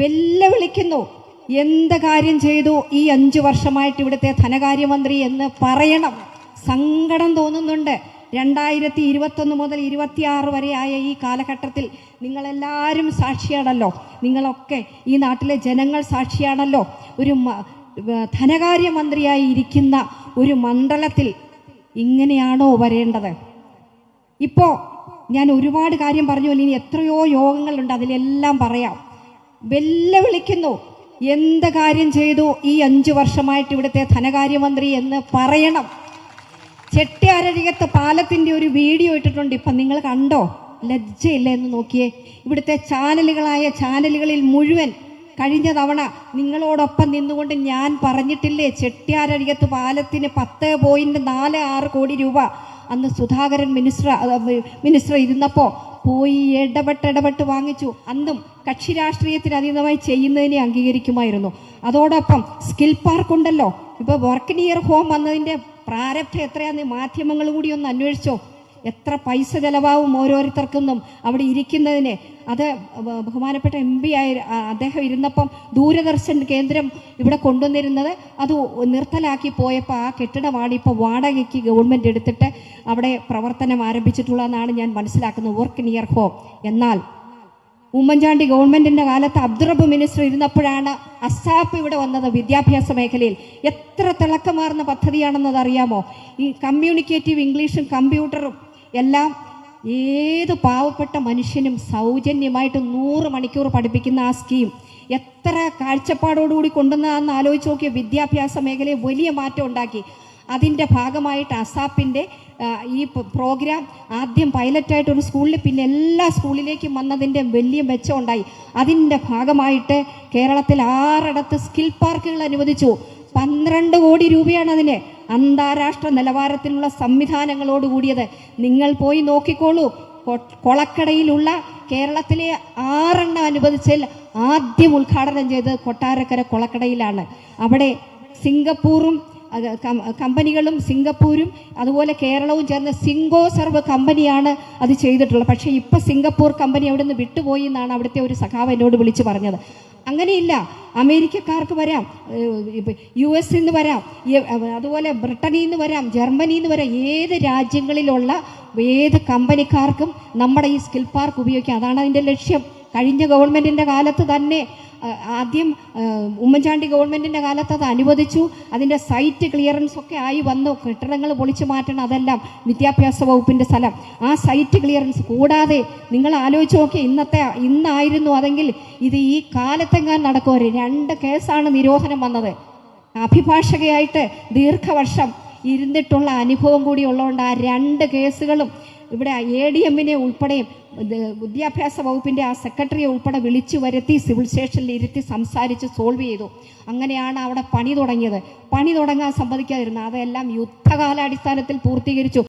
വെല്ലുവിളിക്കുന്നു. എന്ത് കാര്യം ചെയ്തു ഈ 5 വർഷമായിട്ട് ഇവിടുത്തെ ധനകാര്യമന്ത്രി എന്ന് പറയണം. സങ്കടം തോന്നുന്നുണ്ട്. 2021 മുതൽ 26 വരെ ആയ ഈ കാലഘട്ടത്തിൽ നിങ്ങളെല്ലാവരും സാക്ഷിയാണല്ലോ. നിങ്ങളൊക്കെ ഈ നാട്ടിലെ ജനങ്ങൾ സാക്ഷിയാണല്ലോ. ഒരു ധനകാര്യമന്ത്രിയായി ഇരിക്കുന്ന ഒരു മണ്ഡലത്തിൽ ഇങ്ങനെയാണോ വരേണ്ടത്? ഇപ്പോൾ ഞാൻ ഒരുപാട് കാര്യം പറഞ്ഞു. ഇനി എത്രയോ യോഗങ്ങളുണ്ട്, അതിലെല്ലാം പറയാം. വെല്ലുവിളിക്കുന്നു. എന്ത് കാര്യം ചെയ്തു ഈ 5 വർഷമായിട്ട് ഇവിടുത്തെ ധനകാര്യമന്ത്രി എന്ന് പറയണം. ചെട്ടിയാരഴികത്ത് പാലത്തിൻ്റെ ഒരു വീഡിയോ ഇട്ടിട്ടുണ്ട്. ഇപ്പം നിങ്ങൾ കണ്ടോ? ലജ്ജയില്ല എന്ന് നോക്കിയേ. ഇവിടുത്തെ ചാനലുകളിൽ മുഴുവൻ കഴിഞ്ഞ തവണ നിങ്ങളോടൊപ്പം നിന്നുകൊണ്ട് ഞാൻ പറഞ്ഞിട്ടില്ലേ, ചെട്ടിയാരഴികത്ത് പാലത്തിന് 10.46 കോടി രൂപ അന്ന് സുധാകരൻ മിനിസ്റ്റർ ഇരുന്നപ്പോൾ പോയി ഇടപെട്ട് വാങ്ങിച്ചു. അന്നും കക്ഷി രാഷ്ട്രീയത്തിന് അതീതമായി ചെയ്യുന്നതിനെ അംഗീകരിക്കുമായിരുന്നു. അതോടൊപ്പം സ്കിൽ പാർക്ക് ഉണ്ടല്ലോ. ഇപ്പോൾ വർക്ക് നിയർ ഹോം വന്നതിൻ്റെ പ്രാരബ്ധം എത്രയാന്ന് മാധ്യമങ്ങൾ കൂടി ഒന്ന് അന്വേഷിച്ചോ. എത്ര പൈസ ചെലവാകും ഓരോരുത്തർക്കൊന്നും അവിടെ ഇരിക്കുന്നതിന്. അത് ബഹുമാനപ്പെട്ട MP അദ്ദേഹം ഇരുന്നപ്പം ദൂരദർശൻ കേന്ദ്രം ഇവിടെ കൊണ്ടുവന്നിരുന്നത് അത് നിർത്തലാക്കി പോയപ്പോൾ ആ കെട്ടിടമാണ് ഇപ്പോൾ വാടകയ്ക്ക് ഗവൺമെൻറ് എടുത്തിട്ട് അവിടെ പ്രവർത്തനം ആരംഭിച്ചിട്ടുള്ളതെന്നാണ് ഞാൻ മനസ്സിലാക്കുന്നത്, വർക്ക് നിയർ ഹോം. എന്നാൽ ഉമ്മൻചാണ്ടി ഗവൺമെൻറ്റിൻ്റെ കാലത്ത് അബ്ദുറബ്ബ് മിനിസ്റ്റർ ഇരുന്നപ്പോഴാണ് അസാപ്പ് ഇവിടെ വന്നത്. വിദ്യാഭ്യാസ മേഖലയിൽ എത്ര തിളക്കമാർന്ന പദ്ധതിയാണെന്നത് അറിയാമോ? ഈ കമ്മ്യൂണിക്കേറ്റീവ് ഇംഗ്ലീഷും കമ്പ്യൂട്ടറും എല്ലാം ഏത് പാവപ്പെട്ട മനുഷ്യനും സൗജന്യമായിട്ട് 100 മണിക്കൂർ പഠിപ്പിക്കുന്ന ആ സ്കീം എത്ര കാഴ്ചപ്പാടോടുകൂടി കൊണ്ടുവന്നതെന്ന് ആലോചിച്ച് നോക്കിയ. വിദ്യാഭ്യാസ മേഖലയിൽ വലിയ മാറ്റം ഉണ്ടാക്കി. അതിൻ്റെ ഭാഗമായിട്ട് അസാപ്പിൻ്റെ ഈ പ്രോഗ്രാം ആദ്യം പൈലറ്റായിട്ട് ഒരു സ്കൂളിൽ, പിന്നെ എല്ലാ സ്കൂളിലേക്കും വന്നതിൻ്റെ വലിയ മെച്ചം ഉണ്ടായി. അതിൻ്റെ ഭാഗമായിട്ട് കേരളത്തിൽ 6 സ്കിൽ പാർക്കുകൾ അനുവദിച്ചു. 12 കോടി രൂപയാണ് അതിന്. അന്താരാഷ്ട്ര നിലവാരത്തിലുള്ള സംവിധാനങ്ങളോട് കൂടിയത്. നിങ്ങൾ പോയി നോക്കിക്കോളൂ. കൊളക്കടയിലുള്ള കേരളത്തിലെ 6 അനുവദിച്ചതിൽ ആദ്യം ഉദ്ഘാടനം ചെയ്തത് കൊട്ടാരക്കര കൊളക്കടയിലാണ്. അവിടെ സിംഗപ്പൂറും കമ്പനികളും സിംഗപ്പൂരും അതുപോലെ കേരളവും ചേർന്ന് സിംഗോ സർവ് കമ്പനിയാണ് അത് ചെയ്തിട്ടുള്ളത്. പക്ഷേ ഇപ്പം സിംഗപ്പൂർ കമ്പനി അവിടെ നിന്ന് വിട്ടുപോയി എന്നാണ് അവിടുത്തെ ഒരു സഖാവ് എന്നോട് വിളിച്ച് പറഞ്ഞത്. അങ്ങനെയില്ല, അമേരിക്കക്കാർക്ക് വരാം, US നിന്ന് വരാം, അതുപോലെ ബ്രിട്ടനിൽ നിന്ന് വരാം, ജർമ്മനിയിൽ നിന്ന് വരാം. ഏത് രാജ്യങ്ങളിലുള്ള ഏത് കമ്പനിക്കാർക്കും നമ്മുടെ ഈ സ്കിൽ പാർക്ക് ഉപയോഗിക്കാം. അതാണ് അതിൻ്റെ ലക്ഷ്യം. കഴിഞ്ഞ ഗവൺമെൻറ്റിൻ്റെ കാലത്ത് തന്നെ ആദ്യം ഉമ്മൻചാണ്ടി ഗവൺമെൻറ്റിൻ്റെ കാലത്ത് അത് അനുവദിച്ചു. അതിൻ്റെ സൈറ്റ് ക്ലിയറൻസ് ഒക്കെ ആയി വന്നു. കെട്ടിടങ്ങൾ പൊളിച്ചു മാറ്റണം, അതെല്ലാം വിദ്യാഭ്യാസ വകുപ്പിൻ്റെ സ്ഥലം. ആ സൈറ്റ് ക്ലിയറൻസ് കൂടാതെ നിങ്ങൾ ആലോചിച്ച് നോക്കി, ഇന്നായിരുന്നു അതെങ്കിൽ ഇത് ഈ കാലത്തെങ്ങാൻ നടക്കുമോ? 2 കേസാണ് നിരോധനം വന്നത്. അഭിഭാഷകയായിട്ട് ദീർഘവർഷം ഇരുന്നിട്ടുള്ള അനുഭവം കൂടി ഉള്ളതുകൊണ്ട് ആ 2 കേസുകളും ഇവിടെ ADM-നെ ഉൾപ്പെടെയും വിദ്യാഭ്യാസ വകുപ്പിൻ്റെ ആ സെക്രട്ടറിയെ ഉൾപ്പെടെ വിളിച്ചു വരുത്തി സിവിൽ സ്റ്റേഷനിൽ ഇരുത്തി സംസാരിച്ച് സോൾവ് ചെയ്തു. അങ്ങനെയാണ് അവിടെ പണി തുടങ്ങിയത്. പണി തുടങ്ങാൻ സമ്മതിക്കാതിരുന്നത്. അതെല്ലാം യുദ്ധകാലാടിസ്ഥാനത്തിൽ പൂർത്തീകരിച്ചു.